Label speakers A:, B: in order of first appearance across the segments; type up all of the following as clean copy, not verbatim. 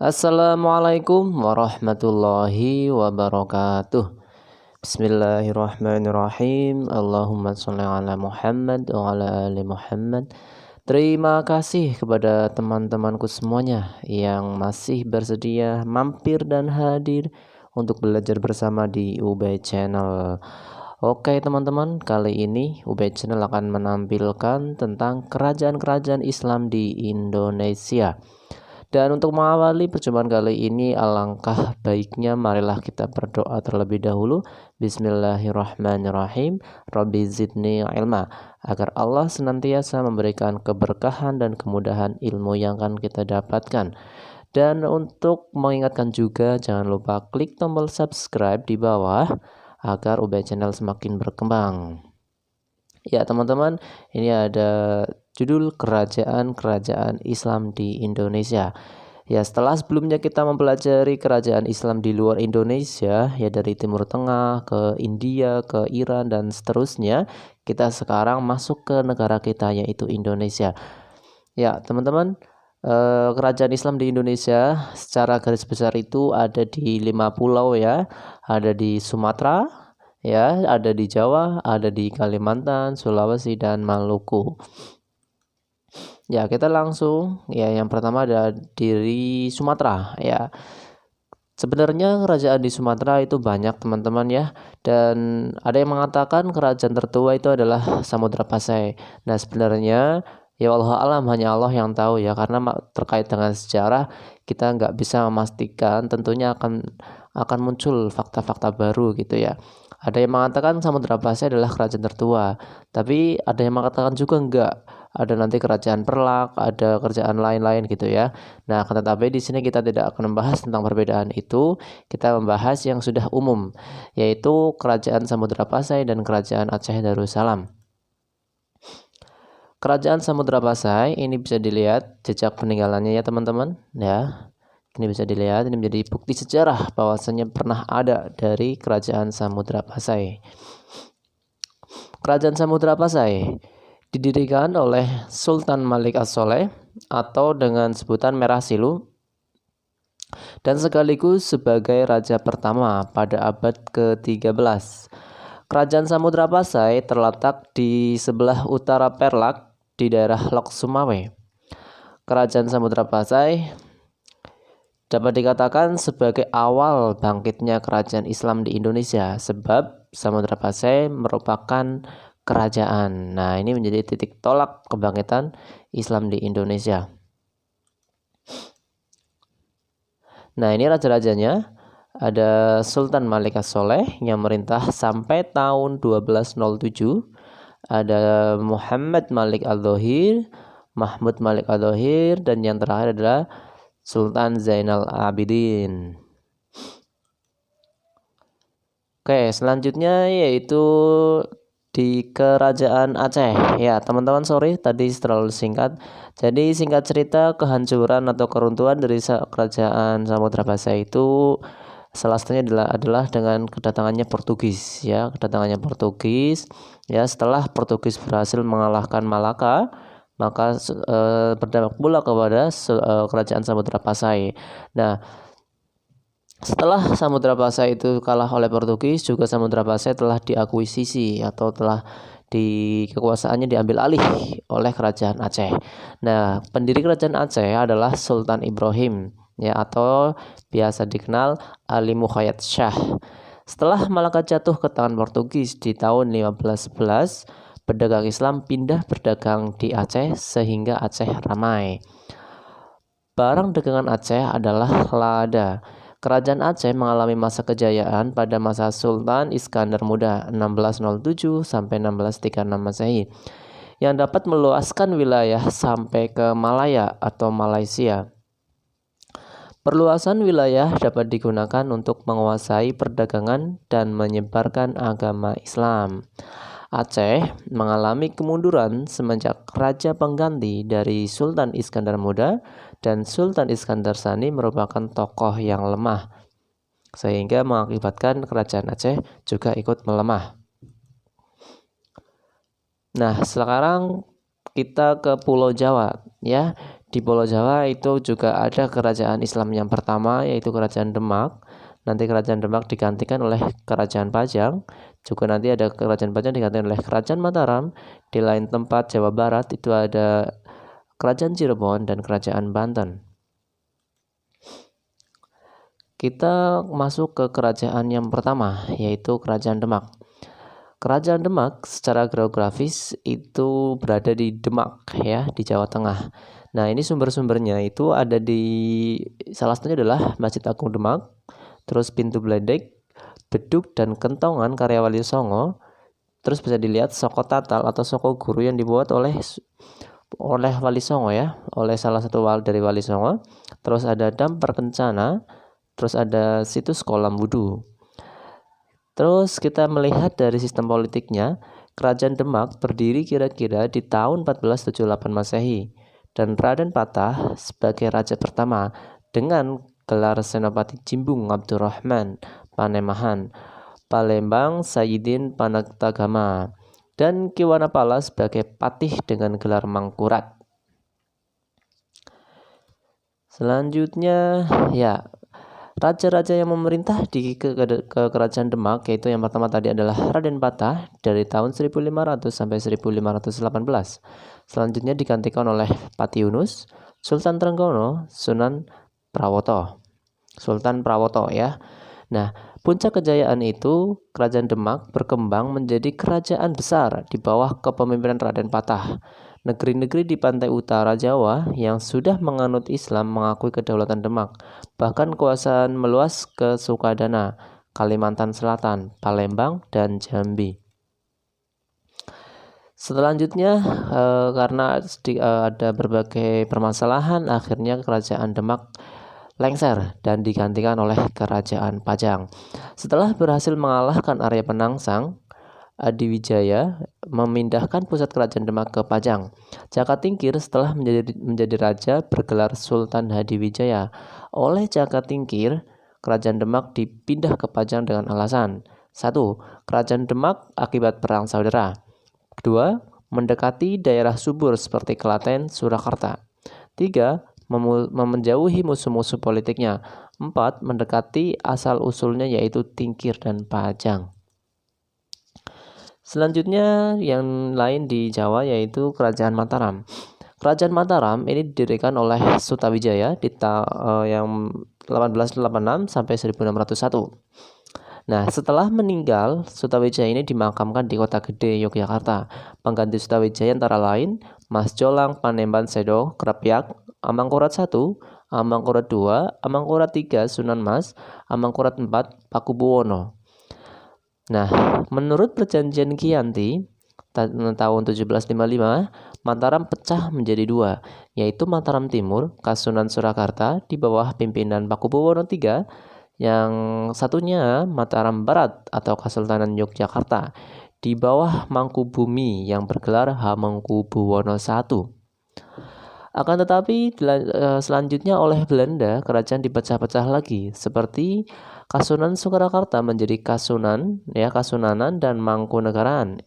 A: Assalamualaikum warahmatullahi wabarakatuh. Bismillahirrahmanirrahim. Allahumma sholli ala Muhammad wa ala ali Muhammad. Terima kasih kepada teman-temanku semuanya yang masih bersedia mampir dan hadir untuk belajar bersama di Ubay Channel. Oke teman-teman, kali ini Ubay Channel akan menampilkan tentang kerajaan-kerajaan Islam di Indonesia. Dan untuk mengawali perjumpaan kali ini, alangkah baiknya marilah kita berdoa terlebih dahulu. Bismillahirrahmanirrahim. Rabbi zidni ilma, agar Allah senantiasa memberikan keberkahan dan kemudahan ilmu yang akan kita dapatkan. Dan untuk mengingatkan juga, jangan lupa klik tombol subscribe di bawah agar Ubay Channel semakin berkembang. Ya teman-teman, ini ada judul kerajaan-kerajaan Islam di Indonesia. Ya, setelah sebelumnya kita mempelajari kerajaan Islam di luar Indonesia, ya dari Timur Tengah ke India, ke Iran dan seterusnya, kita sekarang masuk ke negara kita yaitu Indonesia. Ya, teman-teman, kerajaan Islam di Indonesia secara garis besar itu ada di 5 pulau ya. Ada di Sumatera, ya, ada di Jawa, ada di Kalimantan, Sulawesi dan Maluku. Ya, kita langsung ya yang pertama ada di Sumatera ya. Sebenarnya kerajaan di Sumatera itu banyak teman-teman ya, dan ada yang mengatakan kerajaan tertua itu adalah Samudra Pasai. Nah, sebenarnya ya Allah alam, hanya Allah yang tahu ya, karena terkait dengan sejarah kita nggak bisa memastikan, tentunya akan muncul fakta-fakta baru gitu ya. Ada yang mengatakan Samudra Pasai adalah kerajaan tertua, tapi ada yang mengatakan juga enggak. Ada nanti kerajaan Perlak, ada kerajaan lain-lain gitu ya. Nah, tetapi di sini kita tidak akan membahas tentang perbedaan itu. Kita membahas yang sudah umum, yaitu kerajaan Samudra Pasai dan kerajaan Aceh Darussalam. Kerajaan Samudra Pasai ini bisa dilihat jejak peninggalannya ya teman-teman ya. Ini bisa dilihat, ini menjadi bukti sejarah bahwasanya pernah ada dari kerajaan Samudra Pasai. Kerajaan Samudra Pasai didirikan oleh Sultan Malik As-Soleh atau dengan sebutan Merah Silu, dan sekaligus sebagai raja pertama pada abad ke-13. Kerajaan Samudra Pasai terletak di sebelah utara Perlak di daerah Lok Sumawe. Kerajaan Samudra Pasai dapat dikatakan sebagai awal bangkitnya kerajaan Islam di Indonesia, sebab Samudra Pasai merupakan kerajaan. Nah, ini menjadi titik tolak kebangkitan Islam di Indonesia. Nah, ini raja-rajanya. Ada Sultan Malik As-Soleh yang merintah sampai tahun 1207. Ada Muhammad Malik Al-Dhohir, Mahmud Malik Al-Dhohir, dan yang terakhir adalah Sultan Zainal Abidin. Oke, selanjutnya yaitu di kerajaan Aceh. Ya, teman-teman, sorry tadi terlalu singkat. Jadi singkat cerita, kehancuran atau keruntuhan dari kerajaan Samudra Pasai itu salah satunya adalah dengan kedatangannya Portugis ya, kedatangannya Portugis ya. Setelah Portugis berhasil mengalahkan Malaka, maka berdampak pula kepada kerajaan Samudra Pasai. Nah, setelah Samudra Pasai itu kalah oleh Portugis, juga Samudra Pasai telah diakuisisi atau telah kekuasaannya diambil alih oleh kerajaan Aceh. Nah, pendiri kerajaan Aceh adalah Sultan Ibrahim ya, atau biasa dikenal Ali Mukhayat Shah. Setelah Malaka jatuh ke tangan Portugis di tahun 1511, pedagang Islam pindah berdagang di Aceh sehingga Aceh ramai. Barang dagangan Aceh adalah lada. Kerajaan Aceh mengalami masa kejayaan pada masa Sultan Iskandar Muda 1607 sampai 1636 Masehi, yang dapat meluaskan wilayah sampai ke Malaya atau Malaysia. Perluasan wilayah dapat digunakan untuk menguasai perdagangan dan menyebarkan agama Islam. Aceh mengalami kemunduran semenjak raja pengganti dari Sultan Iskandar Muda, dan Sultan Iskandar Sani merupakan tokoh yang lemah, sehingga mengakibatkan kerajaan Aceh juga ikut melemah. Nah, sekarang kita ke Pulau Jawa ya. Di Pulau Jawa itu juga ada kerajaan Islam yang pertama, yaitu Kerajaan Demak. Nanti Kerajaan Demak digantikan oleh Kerajaan Pajang. Juga nanti ada Kerajaan Pajang digantikan oleh Kerajaan Mataram. Di lain tempat Jawa Barat itu ada Kerajaan Cirebon dan Kerajaan Banten. Kita masuk ke kerajaan yang pertama, yaitu Kerajaan Demak. Kerajaan Demak secara geografis itu berada di Demak ya, di Jawa Tengah. Nah, ini sumber-sumbernya itu ada di salah satunya adalah Masjid Agung Demak, terus Pintu Bledek, Beduk dan Kentongan karya Wali Songo. Terus bisa dilihat Soko Tatal atau Soko Guru yang dibuat oleh Wali Songo ya, oleh salah satu dari Wali Songo. Terus ada Damper Kencana, terus ada situs kolam wudhu. Terus kita melihat dari sistem politiknya, Kerajaan Demak berdiri kira-kira di tahun 1478 Masehi dan Raden Patah sebagai raja pertama dengan gelar Senopati Jimbung Abdurrahman Panemahan, Palembang Sayyidin Panagtagama, dan Ki Wanapala sebagai patih dengan gelar Mangkurat. Selanjutnya ya, raja-raja yang memerintah di Kerajaan Demak yaitu yang pertama tadi adalah Raden Patah dari tahun 1500 sampai 1518. Selanjutnya digantikan oleh Pati Yunus, Sultan Trenggono, Sultan Prawoto ya. Nah, puncak kejayaan itu Kerajaan Demak berkembang menjadi kerajaan besar di bawah kepemimpinan Raden Patah. Negeri-negeri di pantai utara Jawa yang sudah menganut Islam mengakui kedaulatan Demak. Bahkan kekuasaan meluas ke Sukadana, Kalimantan Selatan, Palembang, dan Jambi. Selanjutnya, karena ada berbagai permasalahan, akhirnya Kerajaan Demak lengser dan digantikan oleh Kerajaan Pajang. Setelah berhasil mengalahkan Arya Penangsang, Adiwijaya memindahkan pusat kerajaan Demak ke Pajang. Jaka Tingkir setelah menjadi raja bergelar Sultan Hadiwijaya. Oleh Jaka Tingkir, Kerajaan Demak dipindah ke Pajang dengan alasan 1. Kerajaan Demak akibat perang saudara. 2. Mendekati daerah subur seperti Klaten, Surakarta. 3. Menjauhi musuh-musuh politiknya. 4. Mendekati asal-usulnya yaitu Tingkir dan Pajang. Selanjutnya yang lain di Jawa yaitu Kerajaan Mataram. Kerajaan Mataram ini didirikan oleh Sutawijaya di yang 1886 sampai 1601. Nah, setelah meninggal, Sutawijaya ini dimakamkan di Kota Gede, Yogyakarta. Pengganti Sutawijaya antara lain Mas Jolang Panembahan Sedo Krapyak, Amangkurat I, Amangkurat II, Amangkurat III Sunan Mas, Amangkurat IV Pakubuwono. Nah, menurut perjanjian Giyanti tahun 1755, Mataram pecah menjadi dua, yaitu Mataram Timur, Kasunan Surakarta di bawah pimpinan Pakubuwono III, yang satunya Mataram Barat atau Kesultanan Yogyakarta di bawah Mangkubumi yang bergelar Hamengkubuwono I. Akan tetapi selanjutnya oleh Belanda, kerajaan dipecah-pecah lagi seperti Kasunan Surakarta menjadi Kasunanan dan Mangkunegaraan.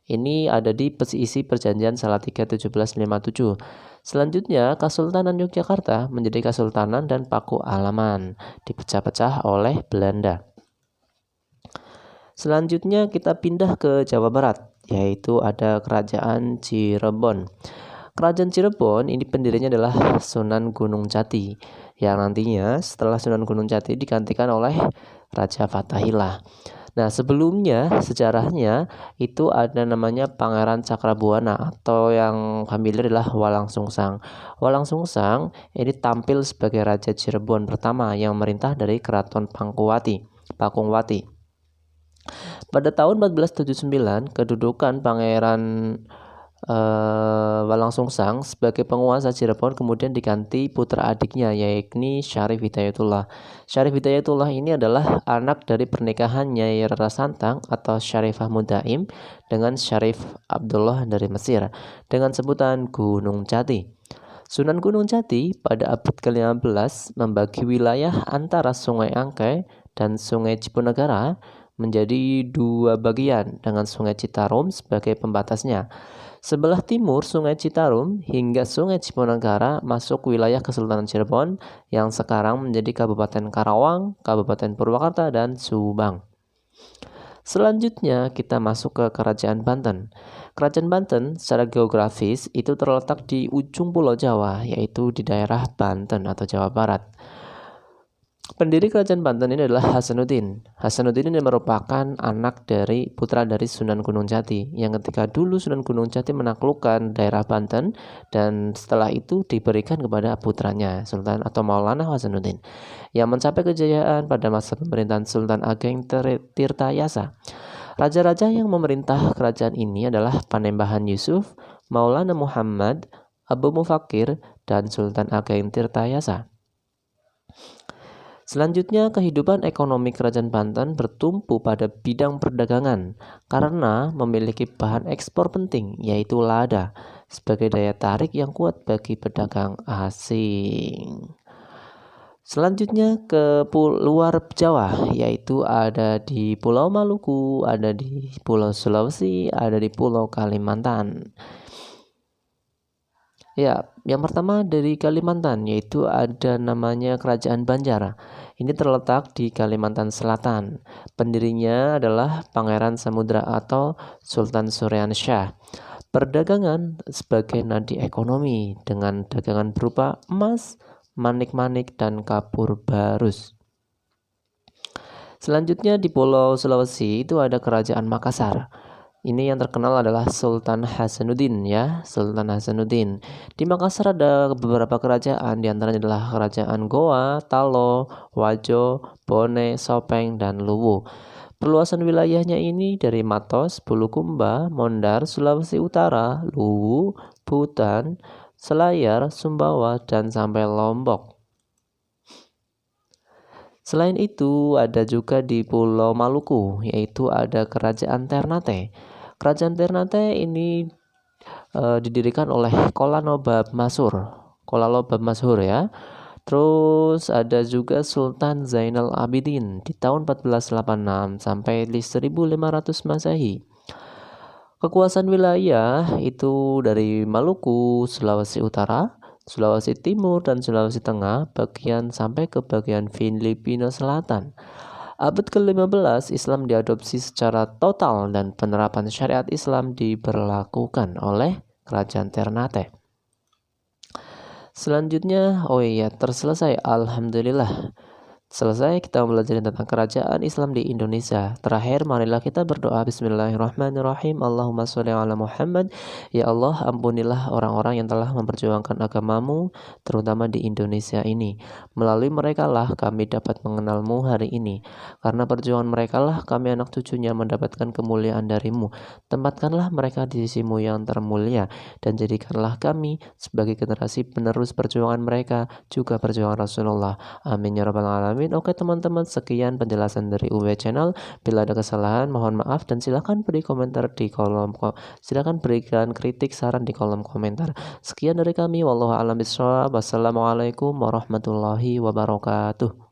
A: Ini ada di isi perjanjian Salatiga 1757. Selanjutnya Kesultanan Yogyakarta menjadi Kesultanan dan Paku Alaman, dipecah-pecah oleh Belanda. Selanjutnya kita pindah ke Jawa Barat, yaitu ada Kerajaan Cirebon. Kerajaan Cirebon ini pendirinya adalah Sunan Gunung Jati, yang nantinya setelah Sunan Gunung Jati digantikan oleh Raja Fatahillah. Nah, sebelumnya sejarahnya itu ada namanya Pangeran Cakrabuana atau yang familiar adalah Walang Sungsang. Walang Sungsang ini tampil sebagai Raja Cirebon pertama yang memerintah dari Keraton Pakungwati. Pada tahun 1479, kedudukan Pangeran Walang Sungsang sebagai penguasa Cirebon kemudian diganti putra adiknya yakni Syarif Hidayatullah. Syarif Hidayatullah ini adalah anak dari pernikahan Nyai Rara Santang atau Syarifah Mudaim dengan Syarif Abdullah dari Mesir dengan sebutan Gunung Jati. Sunan Gunung Jati pada abad ke-15 membagi wilayah antara Sungai Angke dan Sungai Cipunegara menjadi dua bagian dengan Sungai Citarum sebagai pembatasnya. Sebelah timur Sungai Citarum hingga Sungai Cipunagara masuk wilayah Kesultanan Cirebon yang sekarang menjadi Kabupaten Karawang, Kabupaten Purwakarta, dan Subang. Selanjutnya kita masuk ke Kerajaan Banten. Kerajaan Banten secara geografis itu terletak di ujung Pulau Jawa, yaitu di daerah Banten atau Jawa Barat. Pendiri Kerajaan Banten ini adalah Hasanuddin. Hasanuddin ini merupakan anak dari putra dari Sunan Gunung Jati, yang ketika dulu Sunan Gunung Jati menaklukkan daerah Banten dan setelah itu diberikan kepada putranya Sultan atau Maulana Hasanuddin yang mencapai kejayaan pada masa pemerintahan Sultan Ageng Tirtayasa. Raja-raja yang memerintah kerajaan ini adalah Panembahan Yusuf, Maulana Muhammad, Abu Mufakir, dan Sultan Ageng Tirtayasa. Selanjutnya, kehidupan ekonomi Kerajaan Banten bertumpu pada bidang perdagangan karena memiliki bahan ekspor penting, yaitu lada, sebagai daya tarik yang kuat bagi pedagang asing. Selanjutnya ke luar Jawa, yaitu ada di Pulau Maluku, ada di Pulau Sulawesi, ada di Pulau Kalimantan. Ya, yang pertama dari Kalimantan, yaitu ada namanya Kerajaan Banjar. Ini terletak di Kalimantan Selatan. Pendirinya adalah Pangeran Samudra atau Sultan Suryansyah. Perdagangan sebagai nadi ekonomi dengan dagangan berupa emas, manik-manik, dan kapur barus. Selanjutnya di Pulau Sulawesi itu ada Kerajaan Makassar. Ini yang terkenal adalah Sultan Hasanuddin ya, Sultan Hasanuddin. Di Makassar ada beberapa kerajaan, diantaranya adalah Kerajaan Goa, Talo, Wajo, Bone, Sopeng, dan Luwu. Perluasan wilayahnya ini dari Matos, Bulukumba, Mondar, Sulawesi Utara, Luwu, Buton, Selayar, Sumbawa, dan sampai Lombok. Selain itu ada juga di Pulau Maluku, yaitu ada Kerajaan Ternate. Kerajaan Ternate ini didirikan oleh Qolanobab Masyhur ya. Terus ada juga Sultan Zainal Abidin di tahun 1486 sampai 1500 Masehi. Kekuasaan wilayah itu dari Maluku, Sulawesi Utara, Sulawesi Timur, dan Sulawesi Tengah, bagian sampai ke bagian Filipina Selatan. Abad ke-15 Islam diadopsi secara total dan penerapan syariat Islam diberlakukan oleh Kerajaan Ternate. Selanjutnya, terselesai. Alhamdulillah. Selesai kita belajar tentang kerajaan Islam di Indonesia. Terakhir, marilah kita berdoa. Bismillahirrahmanirrahim. Allahumma sholli ala Muhammad. Ya Allah, ampunilah orang-orang yang telah memperjuangkan agamamu, terutama di Indonesia ini. Melalui mereka lah kami dapat mengenalmu hari ini. Karena perjuangan mereka lah kami anak cucunya mendapatkan kemuliaan darimu. Tempatkanlah mereka di sisimu yang termulia, dan jadikanlah kami sebagai generasi penerus perjuangan mereka, juga perjuangan Rasulullah. Amin ya rabbal alamin. Oke teman-teman, sekian penjelasan dari UW Channel. Bila ada kesalahan mohon maaf, dan silakan berikan kritik saran di kolom komentar. Sekian dari kami, wallahu a'lam bishawab. Wassalamualaikum warahmatullahi wabarakatuh.